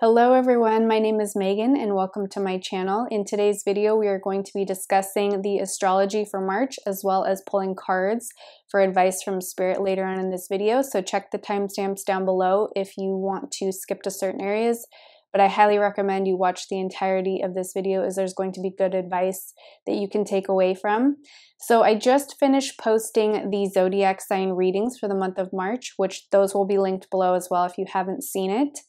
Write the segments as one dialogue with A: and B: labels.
A: Hello everyone, my name is Megan and welcome to my channel. In today's video, we are going to be discussing the astrology for March as well as pulling cards for advice from Spirit later on in this video. So check the timestamps down below if you want to skip to certain areas, but I highly recommend you watch the entirety of this video as there's going to be good advice that you can take away from. So I just finished posting the zodiac sign readings for the month of March, which those will be linked below as well if you haven't seen it.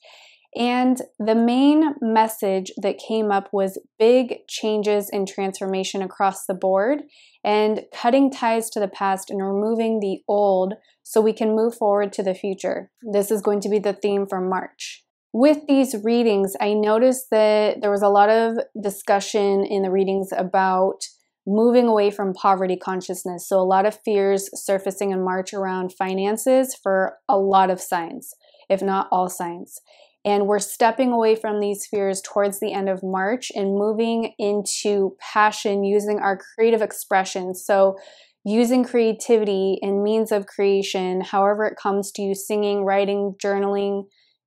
A: And the main message that came up was big changes and transformation across the board and cutting ties to the past and removing the old so we can move forward to the future. This is going to be the theme for March. With these readings, I noticed that there was a lot of discussion in the readings about moving away from poverty consciousness. So a lot of fears surfacing in March around finances for a lot of signs, if not all signs. And we're stepping away from these fears towards the end of March and moving into passion using our creative expression. So using creativity and means of creation, however it comes to you, singing, writing, journaling,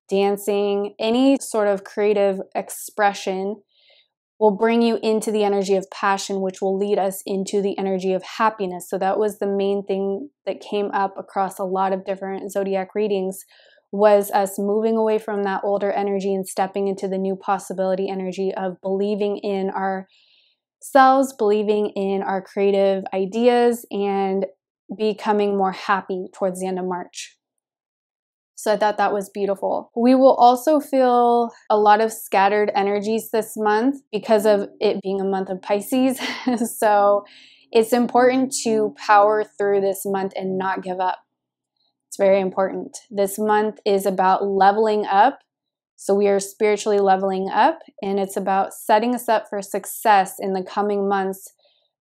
A: dancing, any sort of creative expression will bring you into the energy of passion, which will lead us into the energy of happiness. So that was the main thing that came up across a lot of different zodiac readings, was us moving away from that older energy and stepping into the new possibility energy of believing in ourselves, believing in our creative ideas, and becoming more happy towards the end of March. So I thought that was beautiful. We will also feel a lot of scattered energies this month because of it being a month of Pisces. So it's important to power through this month and not give up. It's very important. This month is about leveling up. So we are spiritually leveling up, and it's about setting us up for success in the coming months.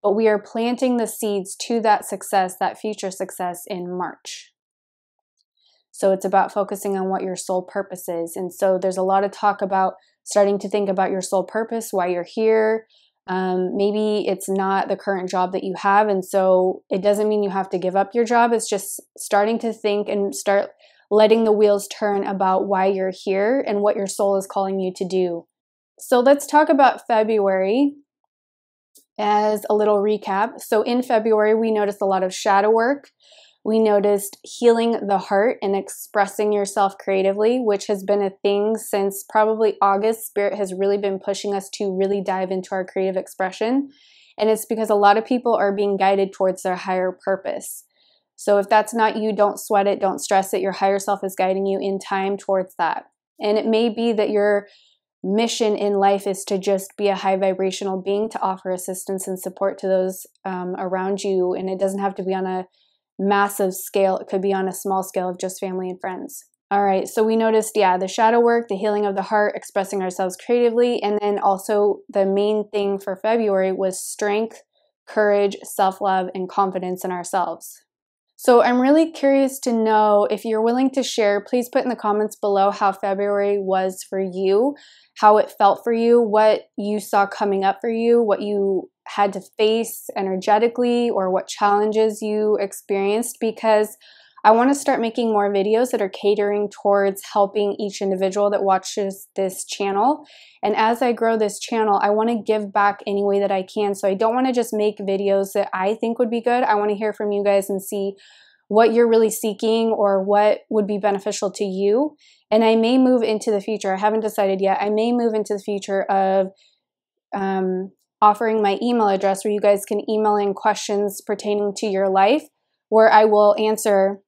A: But we are planting the seeds to that success, that future success, in March. So it's about focusing on what your soul purpose is. And so there's a lot of talk about starting to think about your soul purpose, why you're here. Maybe it's not the current job that you have, and so it doesn't mean you have to give up your job. It's just starting to think and start letting the wheels turn about why you're here and what your soul is calling you to do. So let's talk about February as a little recap. So in February, we noticed a lot of shadow work. We noticed healing the heart and expressing yourself creatively, which has been a thing since probably August. Spirit has really been pushing us to really dive into our creative expression. And it's because a lot of people are being guided towards their higher purpose. So if that's not you, don't sweat it, don't stress it. Your higher self is guiding you in time towards that. And it may be that your mission in life is to just be a high vibrational being, to offer assistance and support to those around you. And it doesn't have to be on a massive scale. It could be on a small scale of just family and friends. All right, so we noticed, the shadow work, the healing of the heart, expressing ourselves creatively, and then also the main thing for February was strength, courage, self-love, and confidence in ourselves. So I'm really curious to know, if you're willing to share, please put in the comments below how February was for you, how it felt for you, what you saw coming up for you, what you had to face energetically, or what challenges you experienced, because I want to start making more videos that are catering towards helping each individual that watches this channel. And as I grow this channel, I want to give back any way that I can. So I don't want to just make videos that I think would be good. I want to hear from you guys and see what you're really seeking or what would be beneficial to you. And I may move into the future, I haven't decided yet, I may move into the future of offering my email address where you guys can email in questions pertaining to your life, where I will answer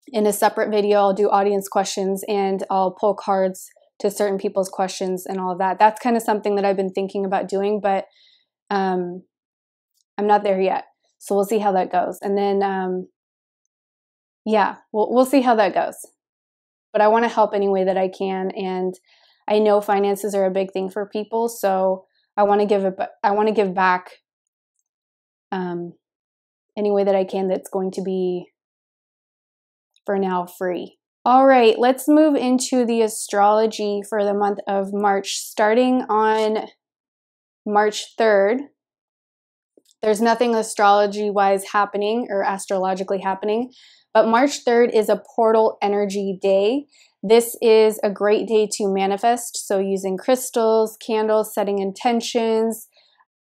A: in a separate video. I'll do audience questions and I'll pull cards to certain people's questions and all of that. That's kind of something that I've been thinking about doing, but I'm not there yet. So we'll see how that goes. And then, we'll see how that goes. But I want to help any way that I can. And I know finances are a big thing for people. So I want to give back any way that I can that's going to be, for now, free. All right, let's move into the astrology for the month of March. Starting on March 3rd, there's nothing astrology-wise happening or astrologically happening, but March 3rd is a portal energy day. This is a great day to manifest, so using crystals, candles, setting intentions,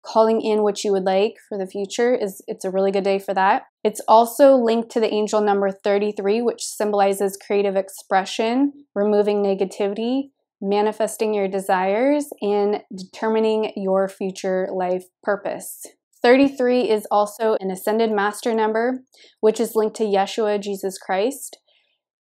A: calling in what you would like for the future it's a really good day for that. It's also linked to the angel number 33, which symbolizes creative expression, removing negativity, manifesting your desires, and determining your future life purpose. 33 is also an ascended master number, which is linked to Yeshua, Jesus Christ.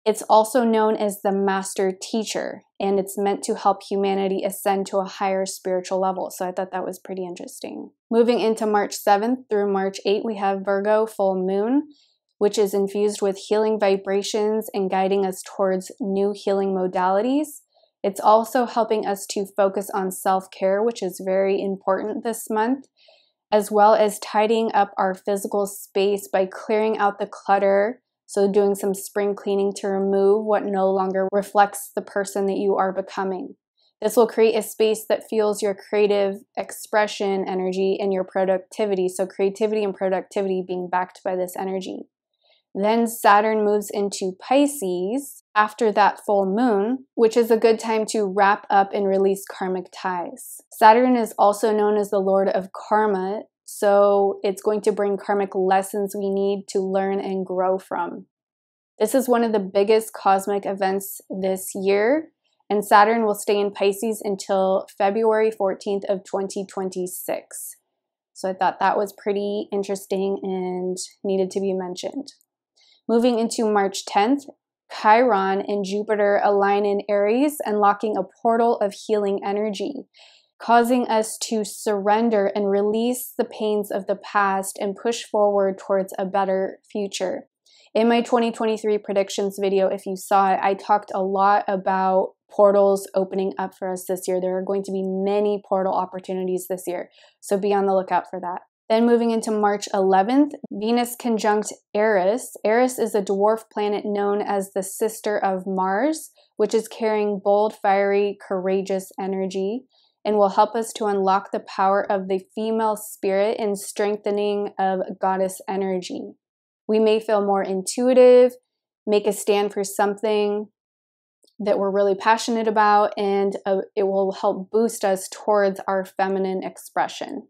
A: It's also known as the master teacher, and it's meant to help humanity ascend to a higher spiritual level. So I thought that was pretty interesting. Moving into March 7th through March 8th, we have Virgo full moon, which is infused with healing vibrations and guiding us towards new healing modalities. It's also helping us to focus on self-care, which is very important this month, as well as tidying up our physical space by clearing out the clutter. So doing some spring cleaning to remove what no longer reflects the person that you are becoming. This will create a space that fuels your creative expression energy and your productivity. So creativity and productivity being backed by this energy. Then Saturn moves into Pisces after that full moon, which is a good time to wrap up and release karmic ties. Saturn is also known as the Lord of Karma, so it's going to bring karmic lessons we need to learn and grow from. This is one of the biggest cosmic events this year, and Saturn will stay in Pisces until February 14th of 2026. So I thought that was pretty interesting and needed to be mentioned. Moving into March 10th, Chiron and Jupiter align in Aries, unlocking a portal of healing energy, causing us to surrender and release the pains of the past and push forward towards a better future. In my 2023 predictions video, if you saw it, I talked a lot about portals opening up for us this year. There are going to be many portal opportunities this year, so be on the lookout for that. Then moving into March 11th, Venus conjunct Eris. Eris is a dwarf planet known as the sister of Mars, which is carrying bold, fiery, courageous energy, and will help us to unlock the power of the female spirit and strengthening of goddess energy. We may feel more intuitive, make a stand for something that we're really passionate about, and it will help boost us towards our feminine expression.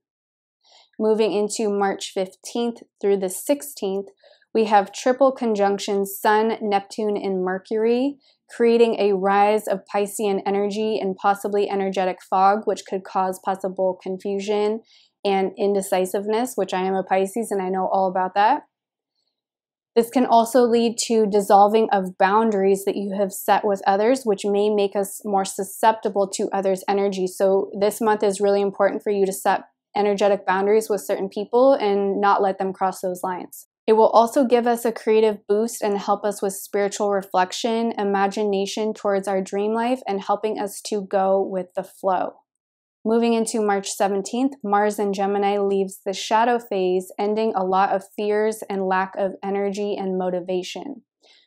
A: Moving into March 15th through the 16th, we have triple conjunction Sun, Neptune, and Mercury, creating a rise of Piscean energy and possibly energetic fog, which could cause possible confusion and indecisiveness, which I am a Pisces and I know all about that. This can also lead to dissolving of boundaries that you have set with others, which may make us more susceptible to others' energy. So this month is really important for you to set energetic boundaries with certain people and not let them cross those lines. It will also give us a creative boost and help us with spiritual reflection, imagination towards our dream life, and helping us to go with the flow. Moving into March 17th, Mars in Gemini leaves the shadow phase, ending a lot of fears and lack of energy and motivation.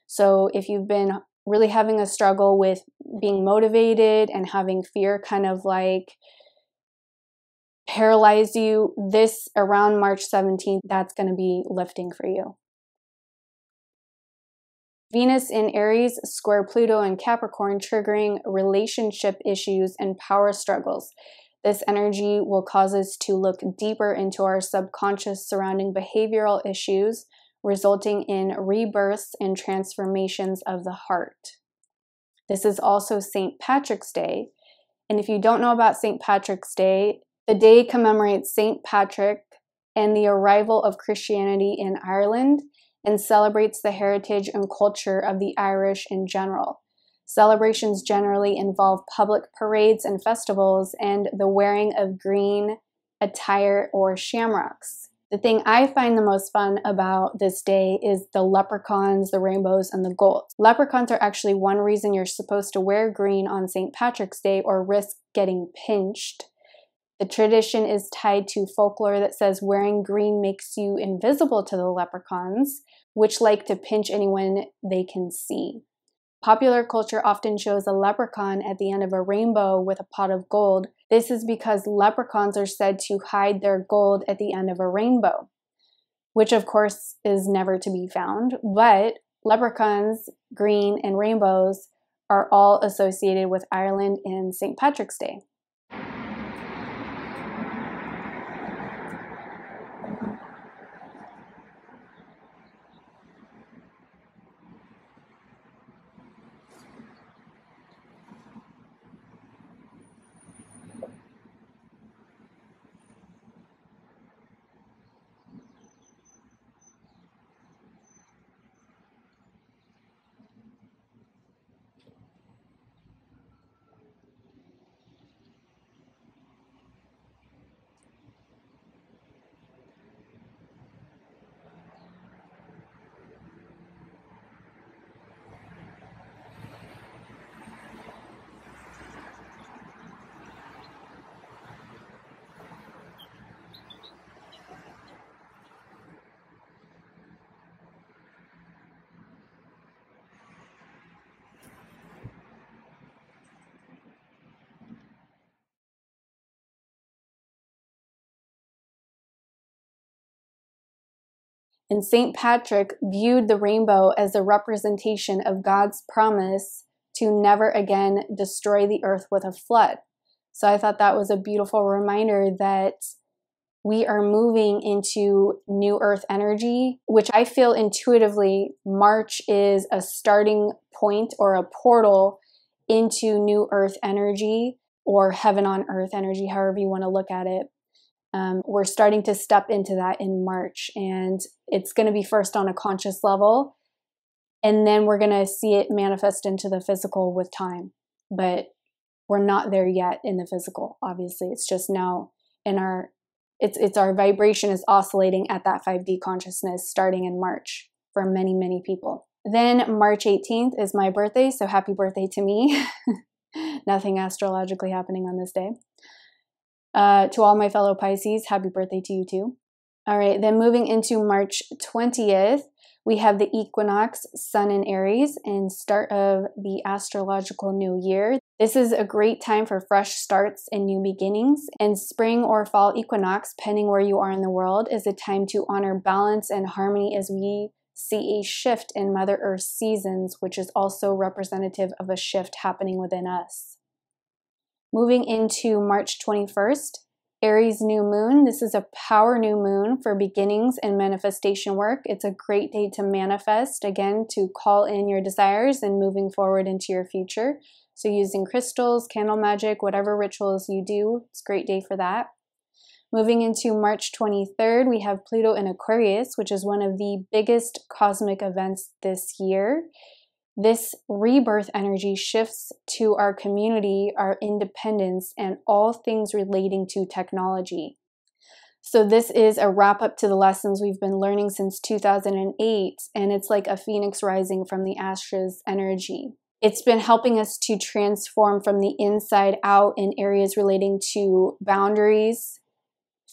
A: So if you've been really having a struggle with being motivated and having fear kind of like paralyze you, this around March 17th, that's going to be lifting for you. Venus in Aries square Pluto and Capricorn, triggering relationship issues and power struggles. This energy will cause us to look deeper into our subconscious surrounding behavioral issues, resulting in rebirths and transformations of the heart. This is also St. Patrick's Day. And if you don't know about St. Patrick's Day, the day commemorates St. Patrick and the arrival of Christianity in Ireland and celebrates the heritage and culture of the Irish in general. Celebrations generally involve public parades and festivals and the wearing of green attire or shamrocks. The thing I find the most fun about this day is the leprechauns, the rainbows, and the gold. Leprechauns are actually one reason you're supposed to wear green on St. Patrick's Day or risk getting pinched. The tradition is tied to folklore that says wearing green makes you invisible to the leprechauns, which like to pinch anyone they can see. Popular culture often shows a leprechaun at the end of a rainbow with a pot of gold. This is because leprechauns are said to hide their gold at the end of a rainbow, which of course is never to be found. But leprechauns, green, and rainbows are all associated with Ireland and St. Patrick's Day. And St. Patrick viewed the rainbow as a representation of God's promise to never again destroy the earth with a flood. So I thought that was a beautiful reminder that we are moving into new earth energy, which I feel intuitively March is a starting point or a portal into new earth energy, or heaven on earth energy, however you want to look at it. We're starting to step into that in March, and it's going to be first on a conscious level, and then we're going to see it manifest into the physical with time. But we're not there yet in the physical, obviously. It's just now in our, it's our vibration is oscillating at that 5D consciousness starting in March for many, many people. Then March 18th is my birthday, so happy birthday to me. Nothing astrologically happening on this day. To all my fellow Pisces, happy birthday to you too. All right, then moving into March 20th, we have the equinox, Sun in Aries, and start of the astrological new year. This is a great time for fresh starts and new beginnings. And spring or fall equinox, depending where you are in the world, is a time to honor balance and harmony as we see a shift in Mother Earth's seasons, which is also representative of a shift happening within us. Moving into March 21st, Aries new moon. This is a power new moon for beginnings and manifestation work. It's a great day to manifest, again, to call in your desires and moving forward into your future. So using crystals, candle magic, whatever rituals you do, it's a great day for that. Moving into March 23rd, we have Pluto in Aquarius, which is one of the biggest cosmic events this year. This rebirth energy shifts to our community, our independence, and all things relating to technology. So this is a wrap up to the lessons we've been learning since 2008, and it's like a phoenix rising from the ashes energy. It's been helping us to transform from the inside out in areas relating to boundaries,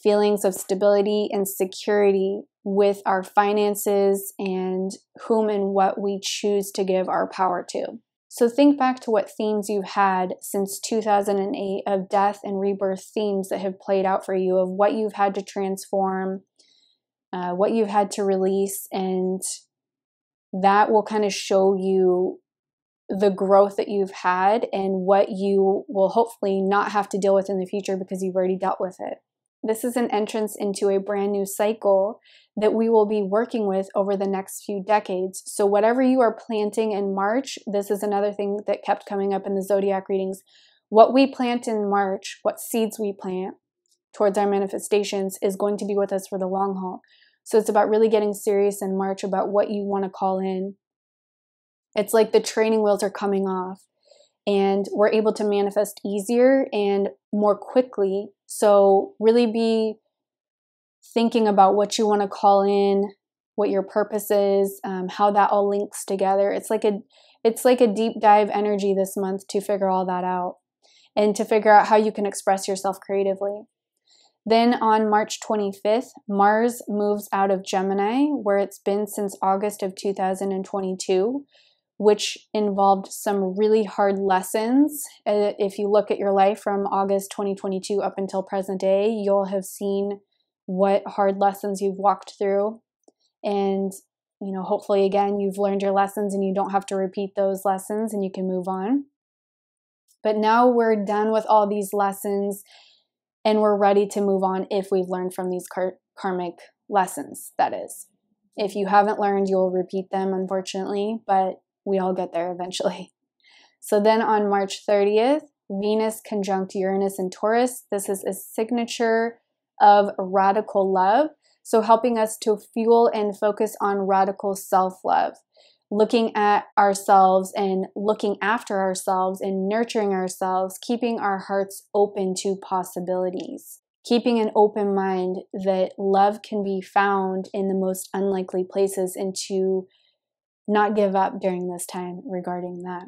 A: feelings of stability and security with our finances and whom and what we choose to give our power to. So think back to what themes you've had since 2008 of death and rebirth themes that have played out for you, of what you've had to transform, what you've had to release, and that will kind of show you the growth that you've had and what you will hopefully not have to deal with in the future because you've already dealt with it. This is an entrance into a brand new cycle that we will be working with over the next few decades. So whatever you are planting in March, this is another thing that kept coming up in the zodiac readings. What we plant in March, what seeds we plant towards our manifestations is going to be with us for the long haul. So it's about really getting serious in March about what you want to call in. It's like the training wheels are coming off and we're able to manifest easier and more quickly. So really be thinking about what you want to call in, what your purpose is, how that all links together. It's like a deep dive energy this month to figure all that out and to figure out how you can express yourself creatively. Then on March 25th, Mars moves out of Gemini, where it's been since August of 2022, which involved some really hard lessons. If you look at your life from August 2022 up until present day, you'll have seen what hard lessons you've walked through. And you know, hopefully again, you've learned your lessons and you don't have to repeat those lessons and you can move on. But now we're done with all these lessons and we're ready to move on if we've learned from these karmic lessons, that is. If you haven't learned, you'll repeat them, unfortunately, but we all get there eventually. So then on March 30th, Venus conjunct Uranus and Taurus. This is a signature of radical love. So helping us to fuel and focus on radical self-love, looking at ourselves and looking after ourselves and nurturing ourselves, keeping our hearts open to possibilities, keeping an open mind that love can be found in the most unlikely places, and to not give up during this time regarding that.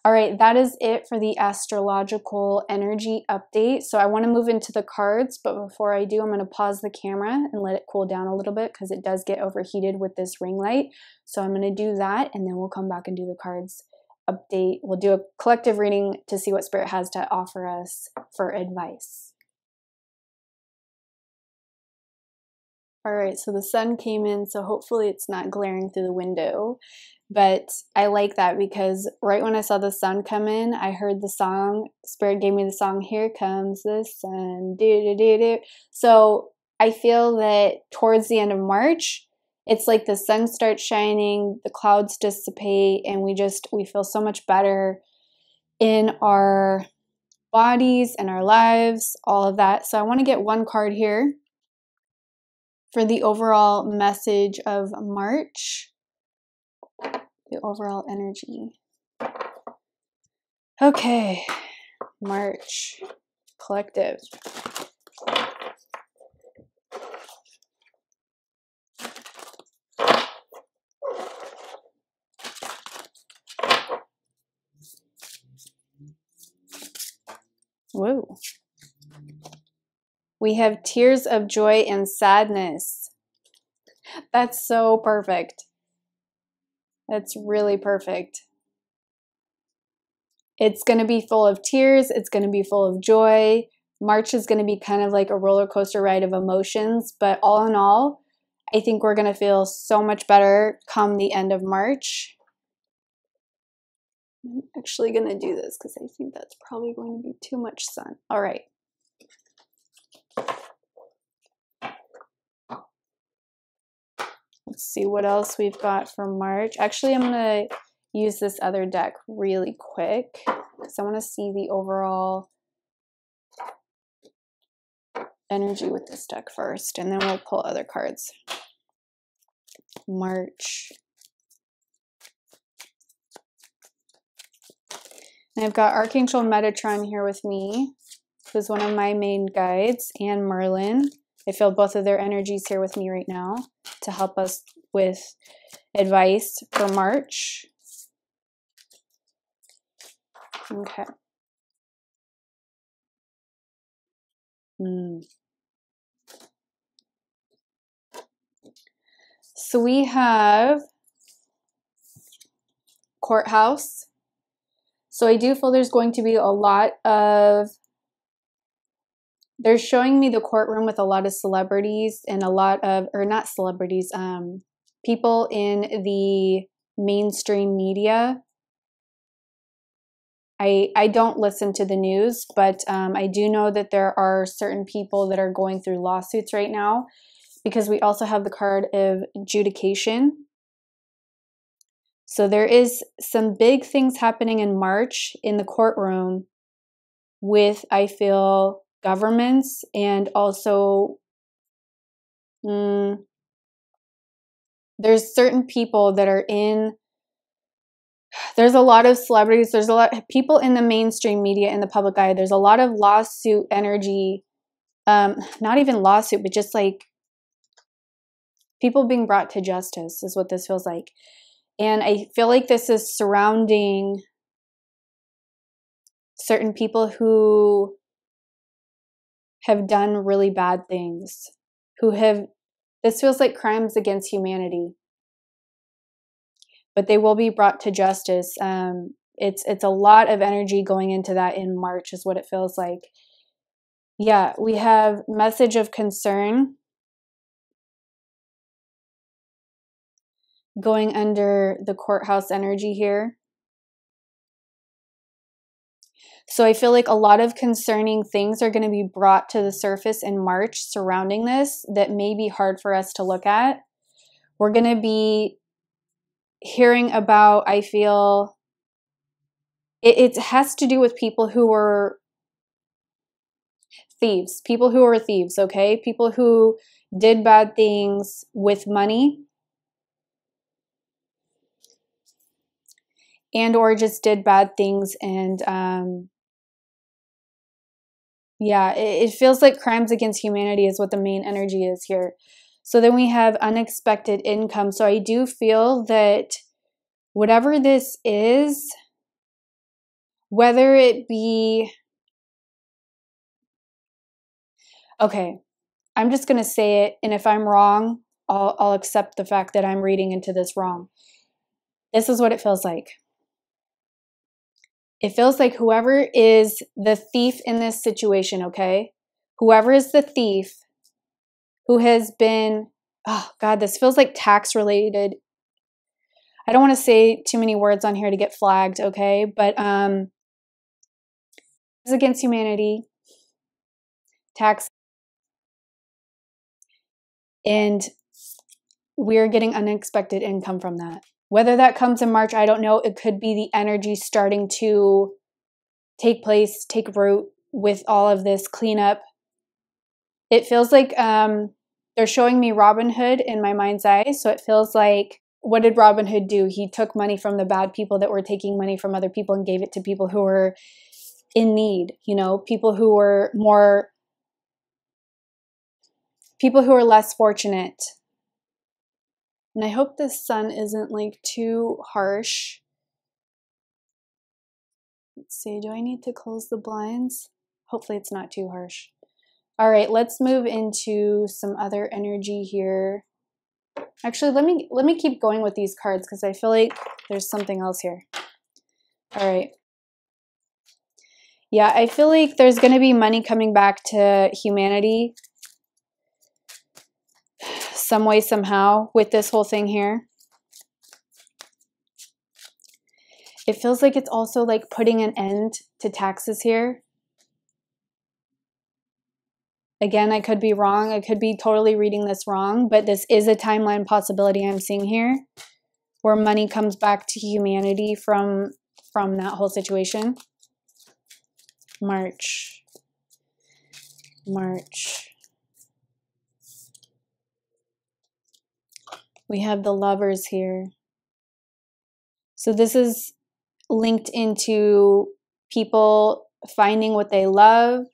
A: All right, that is it for the astrological energy update. So I want to move into the cards, but before I do, I'm going to pause the camera and let it cool down a little bit because it does get overheated with this ring light. So I'm going to do that, and then we'll come back and do the cards update. We'll do a collective reading to see what Spirit has to offer us for advice. All right, so the sun came in, so hopefully it's not glaring through the window. But I like that because right when I saw the sun come in, I heard the song. Spirit gave me the song, Here Comes the Sun. Do-do-do-do. So I feel that towards the end of March, it's like the sun starts shining, the clouds dissipate, and we feel so much better in our bodies and our lives, all of that. So I want to get one card here for the overall message of March. The overall energy. Okay, March collective. Whoa. We have tears of joy and sadness. That's so perfect. That's really perfect. It's going to be full of tears. It's going to be full of joy. March is going to be kind of like a roller coaster ride of emotions. But all in all, I think we're going to feel so much better come the end of March. I'm actually going to do this because I think that's probably going to be too much sun. All right. Let's see what else we've got for March. Actually, I'm going to use this other deck really quick because I want to see the overall energy with this deck first, and then we'll pull other cards. March. And I've got Archangel Metatron here with me, who's one of my main guides, and Merlin. I feel both of their energies here with me right now to help us with advice for March. Okay. So we have courthouse. So I do feel there's going to be a lot of, they're showing me the courtroom with a lot of celebrities and a lot of, or not celebrities, people in the mainstream media. I don't listen to the news, but I do know that there are certain people that are going through lawsuits right now, because we also have the card of adjudication. So there is some big things happening in March in the courtroom with, I feel, governments, and also there's certain people that are in, there's a lot of celebrities, there's a lot of people in the mainstream media, in the public eye. There's a lot of lawsuit energy, not even lawsuit, but just like people being brought to justice is what this feels like. And I feel like this is surrounding certain people who have done really bad things, who have, this feels like crimes against humanity, but they will be brought to justice. It's a lot of energy going into that in March is what it feels like. Yeah, we have message of concern. going under the courthouse energy here. So I feel like a lot of concerning things are going to be brought to the surface in March surrounding this that may be hard for us to look at. We're going to be hearing about, I feel, it has to do with people who were thieves, okay? People who did bad things with money and or just did bad things, and yeah, it feels like crimes against humanity is what the main energy is here. So then we have unexpected income. So I do feel that whatever this is, whether it be, okay, I'm just going to say it, and if I'm wrong, I'll accept the fact that I'm reading into this wrong. This is what it feels like. It feels like whoever is the thief in this situation, okay? Whoever is the thief who has been, oh God, this feels like tax related. I don't want to say too many words on here to get flagged, okay? But it's against humanity, tax, and we're getting unexpected income from that. Whether that comes in March, I don't know. It could be the energy starting to take place, take root with all of this cleanup. It feels like they're showing me Robin Hood in my mind's eye. So it feels like, what did Robin Hood do? He took money from the bad people that were taking money from other people and gave it to people who were in need, you know, people who were less fortunate. And I hope this sun isn't like too harsh. Let's see, do I need to close the blinds? Hopefully it's not too harsh. All right, let's move into some other energy here. Actually, let me keep going with these cards because I feel like there's something else here. All right. Yeah, I feel like there's going to be money coming back to humanity some way, somehow, with this whole thing here. It feels like it's also like putting an end to taxes here. Again, I could be wrong. I could be totally reading this wrong, but this is a timeline possibility I'm seeing here where money comes back to humanity from that whole situation. March. We have the Lovers here. So this is linked into people finding what they love,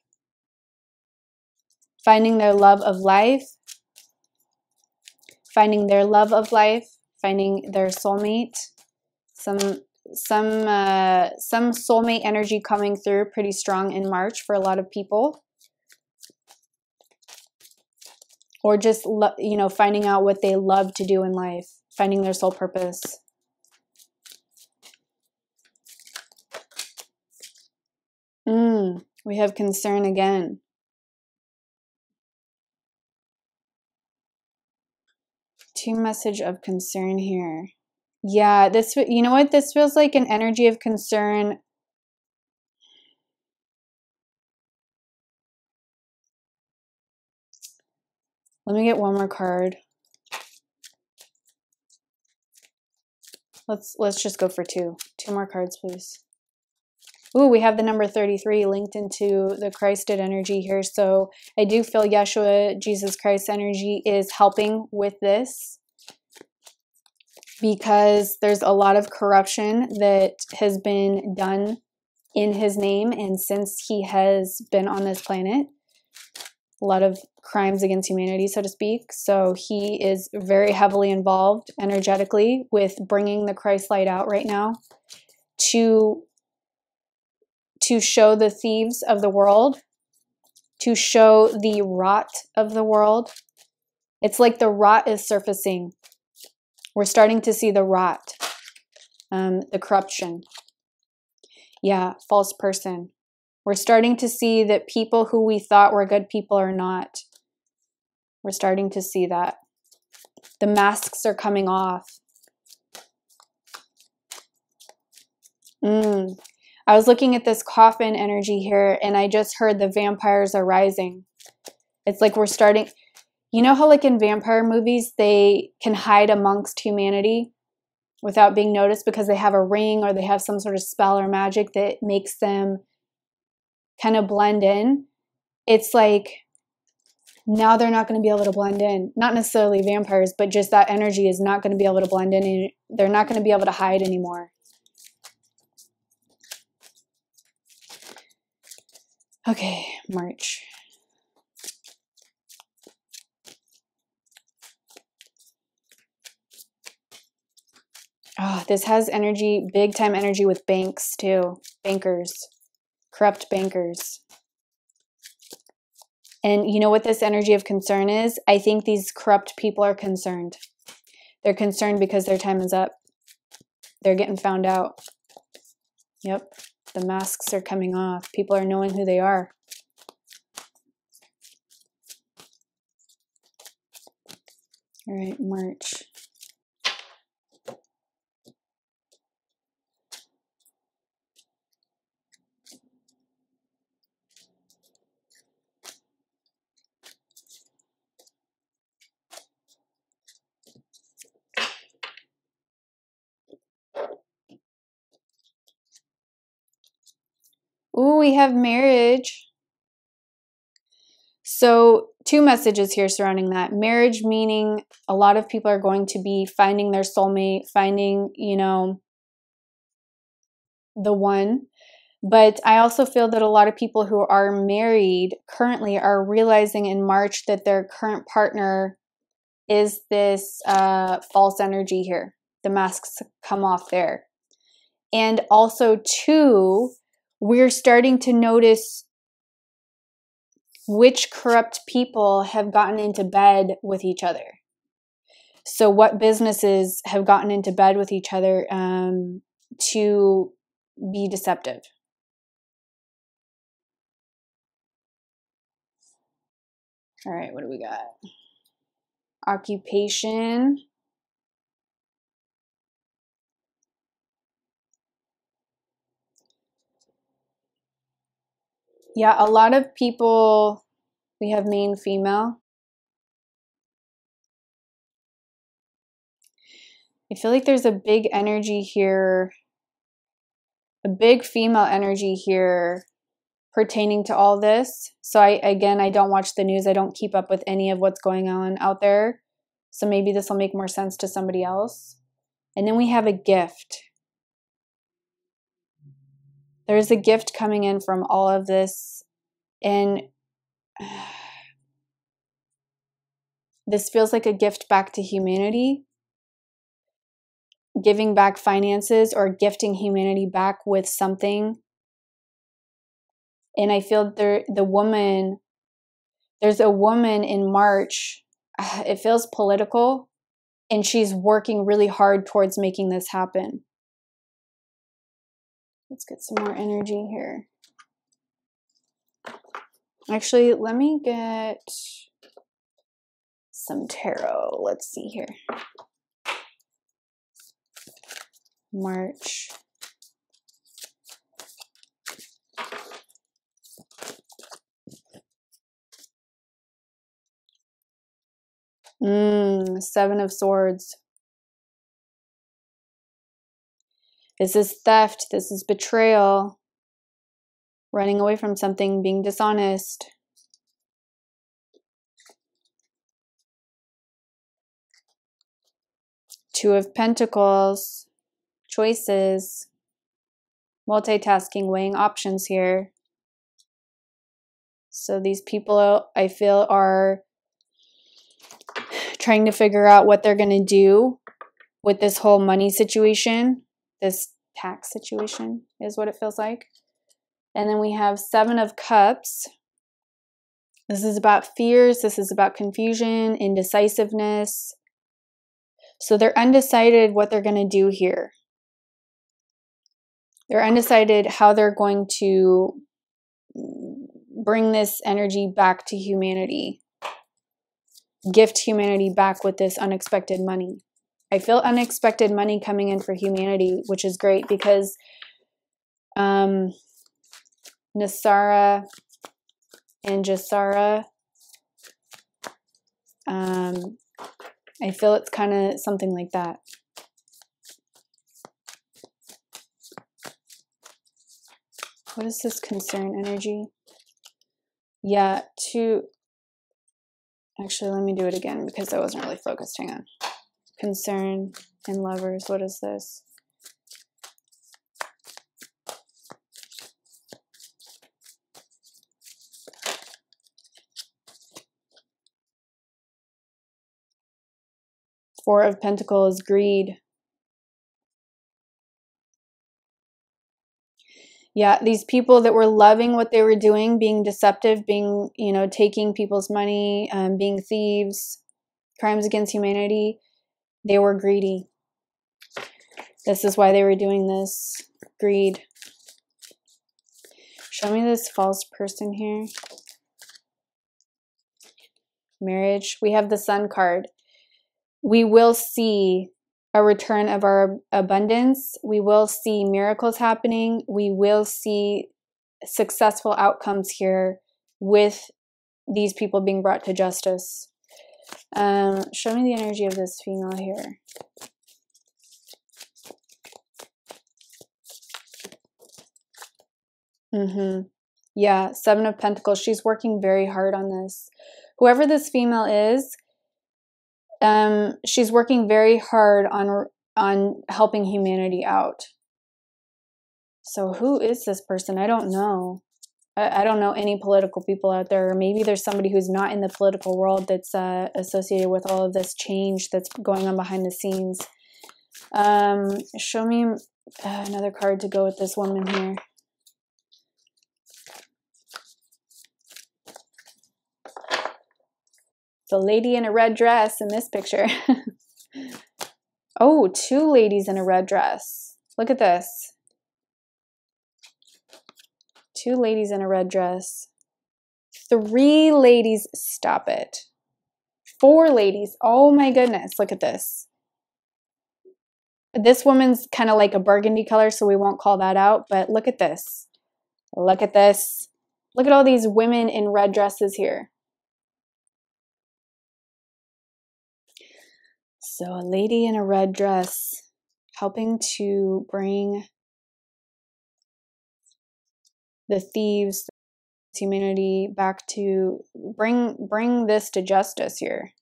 A: finding their love of life, finding their love of life, finding their soulmate. Some soulmate energy coming through pretty strong in March for a lot of people. Or just, you know, finding out what they love to do in life, finding their soul purpose. We have concern again. Two message of concern here. Yeah, this, you know what? This feels like an energy of concern. Let me get one more card. Let's just go for two. Two more cards, please. Ooh, we have the number 33 linked into the Christed energy here. So I do feel Yeshua, Jesus Christ energy is helping with this because there's a lot of corruption that has been done in his name and since he has been on this planet. A lot of crimes against humanity, so to speak. So he is very heavily involved energetically with bringing the Christ light out right now to show the thieves of the world, to show the rot of the world. It's like the rot is surfacing. We're starting to see the rot, the corruption. Yeah, false person. We're starting to see that people who we thought were good people are not. We're starting to see that. The masks are coming off. I was looking at this coffin energy here, and I just heard the vampires are rising. It's like we're starting. You know how like in vampire movies, they can hide amongst humanity without being noticed because they have a ring or they have some sort of spell or magic that makes them kind of blend in. It's like now they're not going to be able to blend in. Not necessarily vampires, but just that energy is not going to be able to blend in. And they're not going to be able to hide anymore. Okay, March. Oh, this has energy, big time energy with banks too. Bankers, corrupt bankers. And you know what this energy of concern is? I think these corrupt people are concerned. They're concerned because their time is up. They're getting found out. Yep, the masks are coming off. People are knowing who they are. All right, March. Ooh, we have marriage. So 2 messages here surrounding that. Marriage meaning a lot of people are going to be finding their soulmate, finding, you know, the one. But I also feel that a lot of people who are married currently are realizing in March that their current partner is this false energy here. The masks come off there. And also, too, we're starting to notice which corrupt people have gotten into bed with each other. So what businesses have gotten into bed with each other to be deceptive. All right, what do we got? Occupation. Yeah, a lot of people, we have main female. I feel like there's a big energy here, a big female energy here pertaining to all this. So I don't watch the news. I don't keep up with any of what's going on out there. So maybe this will make more sense to somebody else. And then we have a gift. There's a gift coming in from all of this. And this feels like a gift back to humanity. Giving back finances or gifting humanity back with something. And I feel there's a woman in March. It feels political. And she's working really hard towards making this happen. Let's get some more energy here. Actually, let me get some tarot. Let's see here. March. Seven of Swords. This is theft. This is betrayal. Running away from something, being dishonest. Two of Pentacles. Choices. Multitasking, weighing options here. So these people, I feel, are trying to figure out what they're going to do with this whole money situation. This tax situation is what it feels like. And then we have Seven of Cups. This is about fears. This is about confusion, indecisiveness. So they're undecided what they're going to do here. They're undecided how they're going to bring this energy back to humanity. Gift humanity back with this unexpected money. I feel unexpected money coming in for humanity, which is great because Nasara and Jasara. I feel it's kind of something like that. What is this concern energy? Yeah, actually, let me do it again because I wasn't really focused. Hang on. Concern and lovers. What is this? Four of Pentacles, greed. Yeah, these people that were loving what they were doing, being deceptive, being, you know, taking people's money, being thieves, crimes against humanity, they were greedy. This is why they were doing this. Greed. Show me this false person here. Marriage. We have the Sun card. We will see a return of our abundance. We will see miracles happening. We will see successful outcomes here with these people being brought to justice. Show me the energy of this female here. Yeah, Seven of Pentacles. She's working very hard on this. Whoever this female is, she's working very hard on helping humanity out. So who is this person? I don't know. I don't know any political people out there. Or maybe there's somebody who's not in the political world that's associated with all of this change that's going on behind the scenes. Show me another card to go with this woman here. The lady in a red dress in this picture. Oh, two ladies in a red dress. Look at this. Two ladies in a red dress. Three ladies. Stop it. Four ladies. Oh my goodness. Look at this. This woman's kind of like a burgundy color, so we won't call that out. But look at this. Look at this. Look at all these women in red dresses here. So a lady in a red dress helping to bring the thieves, humanity back to bring this to justice here.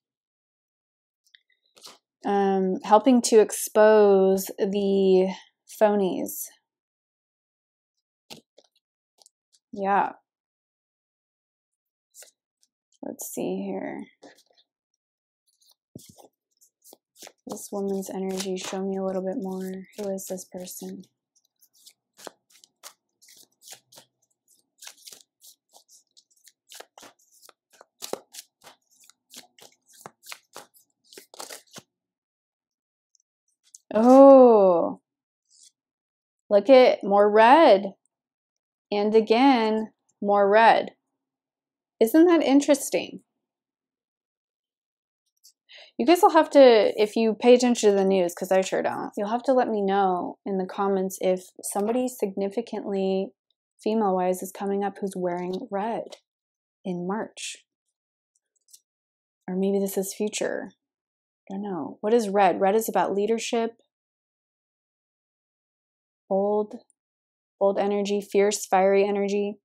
A: Helping to expose the phonies. Yeah. Let's see here. This woman's energy, show me a little bit more. Who is this person? Oh, look at more red. And again, more red. Isn't that interesting? You guys will have to, if you pay attention to the news, because I sure don't, you'll have to let me know in the comments if somebody significantly female-wise is coming up who's wearing red in March. Or maybe this is future. I don't know. What is red? Red is about leadership, bold energy, fierce, fiery energy.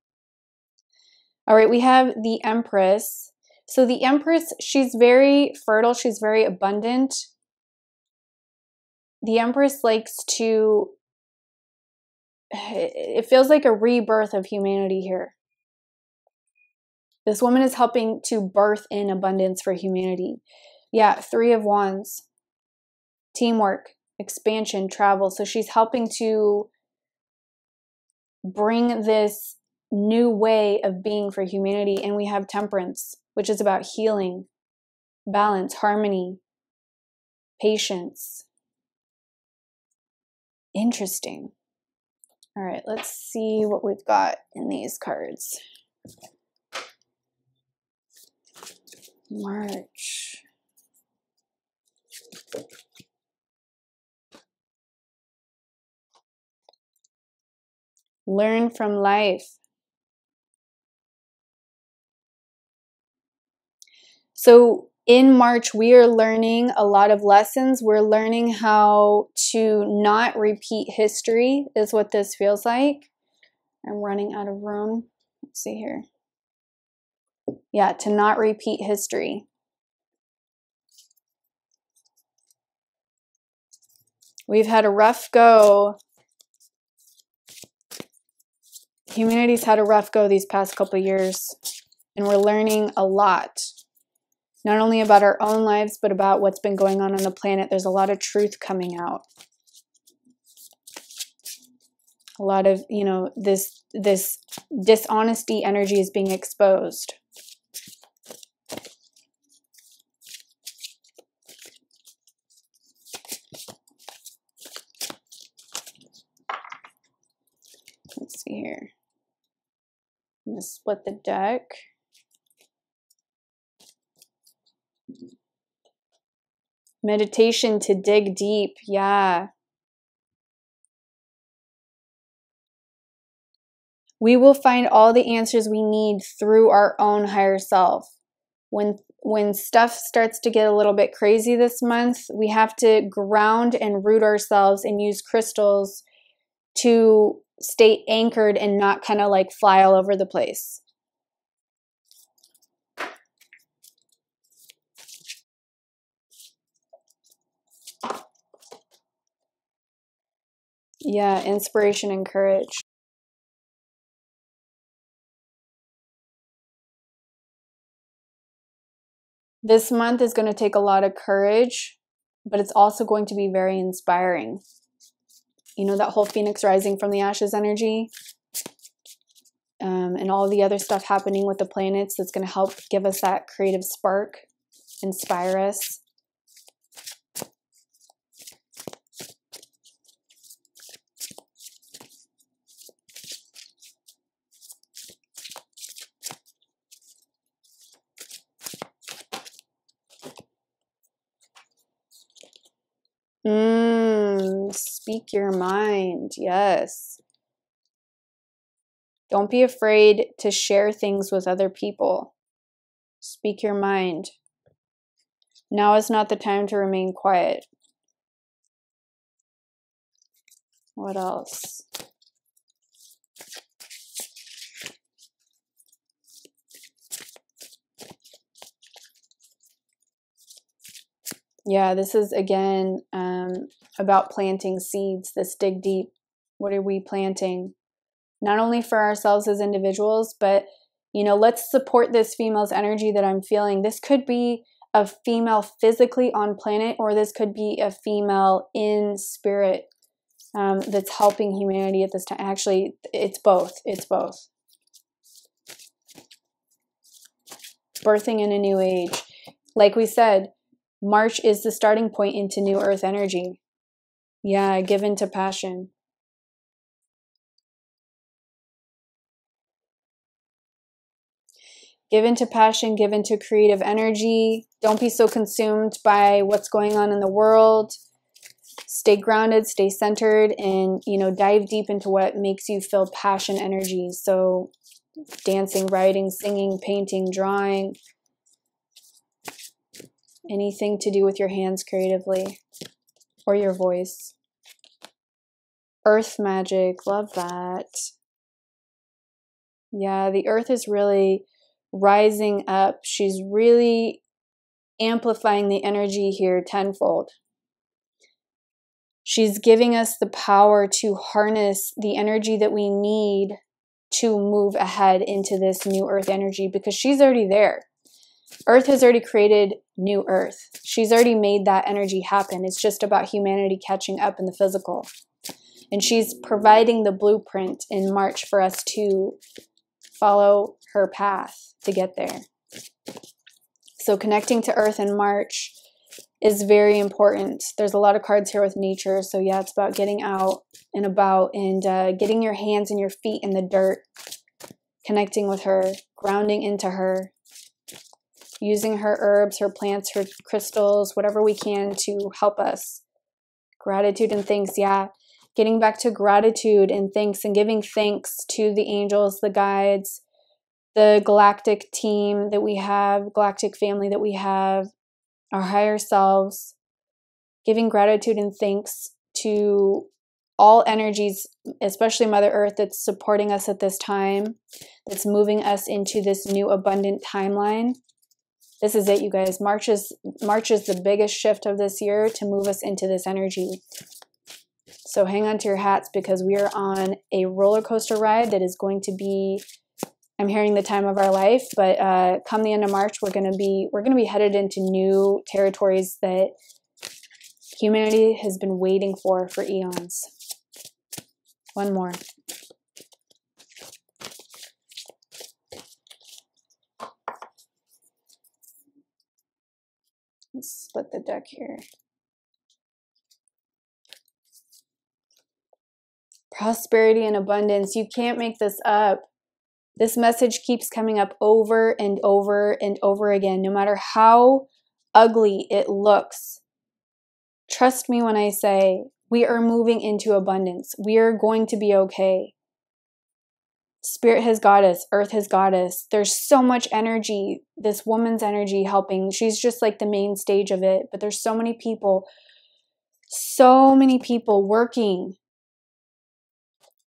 A: All right, we have the Empress. So the Empress, she's very fertile. She's very abundant. The Empress likes to, it feels like a rebirth of humanity here. This woman is helping to birth in abundance for humanity. Yeah, Three of Wands. Teamwork, expansion, travel. So she's helping to bring this new way of being for humanity. And we have Temperance, which is about healing, balance, harmony, patience. Interesting. All right, let's see what we've got in these cards. March. Learn from life. So in March, we are learning a lot of lessons. We're learning how to not repeat history, is what this feels like. I'm running out of room. Let's see here. Yeah, to not repeat history. We've had a rough go. Humanity's had a rough go these past couple of years, and we're learning a lot. Not only about our own lives, but about what's been going on the planet. There's a lot of truth coming out. A lot of, you know, this dishonesty energy is being exposed. Let's see here. I'm going to split the deck. Meditation to dig deep. Yeah. We will find all the answers we need through our own higher self. When stuff starts to get a little bit crazy this month, we have to ground and root ourselves and use crystals to stay anchored and not kind of like fly all over the place. Yeah, inspiration and courage. This month is going to take a lot of courage, but it's also going to be very inspiring. You know, that whole Phoenix rising from the ashes energy, and all the other stuff happening with the planets that's going to help give us that creative spark, inspire us. Speak your mind. Yes. Don't be afraid to share things with other people. Speak your mind. Now is not the time to remain quiet. What else? Yeah, this is again about planting seeds. This dig deep. What are we planting? Not only for ourselves as individuals, but, you know, let's support this female's energy that I'm feeling. This could be a female physically on planet, or this could be a female in spirit that's helping humanity at this time. Actually, it's both. It's both. Birthing in a new age. Like we said, March is the starting point into new earth energy. Yeah, given to passion. Given to passion, given to creative energy. Don't be so consumed by what's going on in the world. Stay grounded, stay centered, and, you know, dive deep into what makes you feel passion energy. So dancing, writing, singing, painting, drawing, anything to do with your hands creatively or your voice. Earth magic, love that. Yeah, the earth is really rising up. She's really amplifying the energy here tenfold. She's giving us the power to harness the energy that we need to move ahead into this new earth energy, because she's already there. Earth has already created new earth. She's already made that energy happen. It's just about humanity catching up in the physical. And she's providing the blueprint in March for us to follow her path to get there. So connecting to Earth in March is very important. There's a lot of cards here with nature. So yeah, it's about getting out and about and getting your hands and your feet in the dirt, connecting with her, grounding into her, using her herbs, her plants, her crystals, whatever we can to help us. Gratitude and thanks. Yeah. getting back to gratitude and thanks and giving thanks to the angels, the guides, the galactic team that we have, galactic family that we have, our higher selves, giving gratitude and thanks to all energies, especially Mother Earth, that's supporting us at this time, that's moving us into this new abundant timeline. This is it, you guys. March is the biggest shift of this year to move us into this energy. So hang on to your hats, because we are on a roller coaster ride that is going to be, I'm hearing, the time of our life. But come the end of March, we're gonna be headed into new territories that humanity has been waiting for eons. One more. Let's split the deck here. Prosperity and abundance. You can't make this up. This message keeps coming up over and over and over again, no matter how ugly it looks. Trust me when I say we are moving into abundance. We are going to be okay. Spirit has got us. Earth has got us. There's so much energy. This woman's energy helping. She's just like the main stage of it. But there's so many people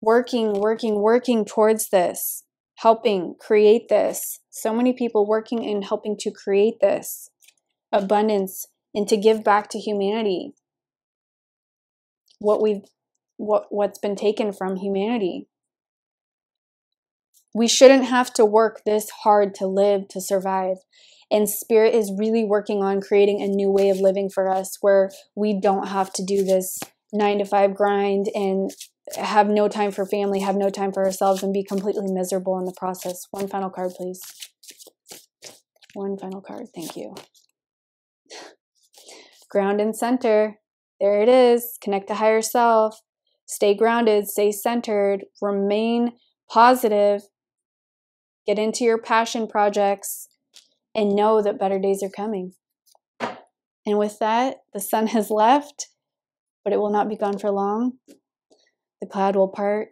A: working towards this, helping create this. So many people working and helping to create this abundance and to give back to humanity what's been taken from humanity. We shouldn't have to work this hard to live, to survive. And Spirit is really working on creating a new way of living for us, where we don't have to do this 9-to-5 grind and have no time for family, have no time for ourselves, and be completely miserable in the process. One final card, please. One final card. Thank you. Ground and center. There it is. Connect to higher self. Stay grounded. Stay centered. Remain positive. Get into your passion projects and know that better days are coming. And with that, the sun has left, but it will not be gone for long. The cloud will part.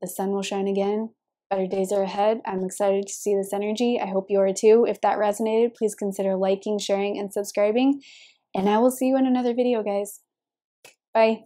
A: The sun will shine again. Better days are ahead. I'm excited to see this energy. I hope you are too. If that resonated, please consider liking, sharing, and subscribing. And I will see you in another video, guys. Bye.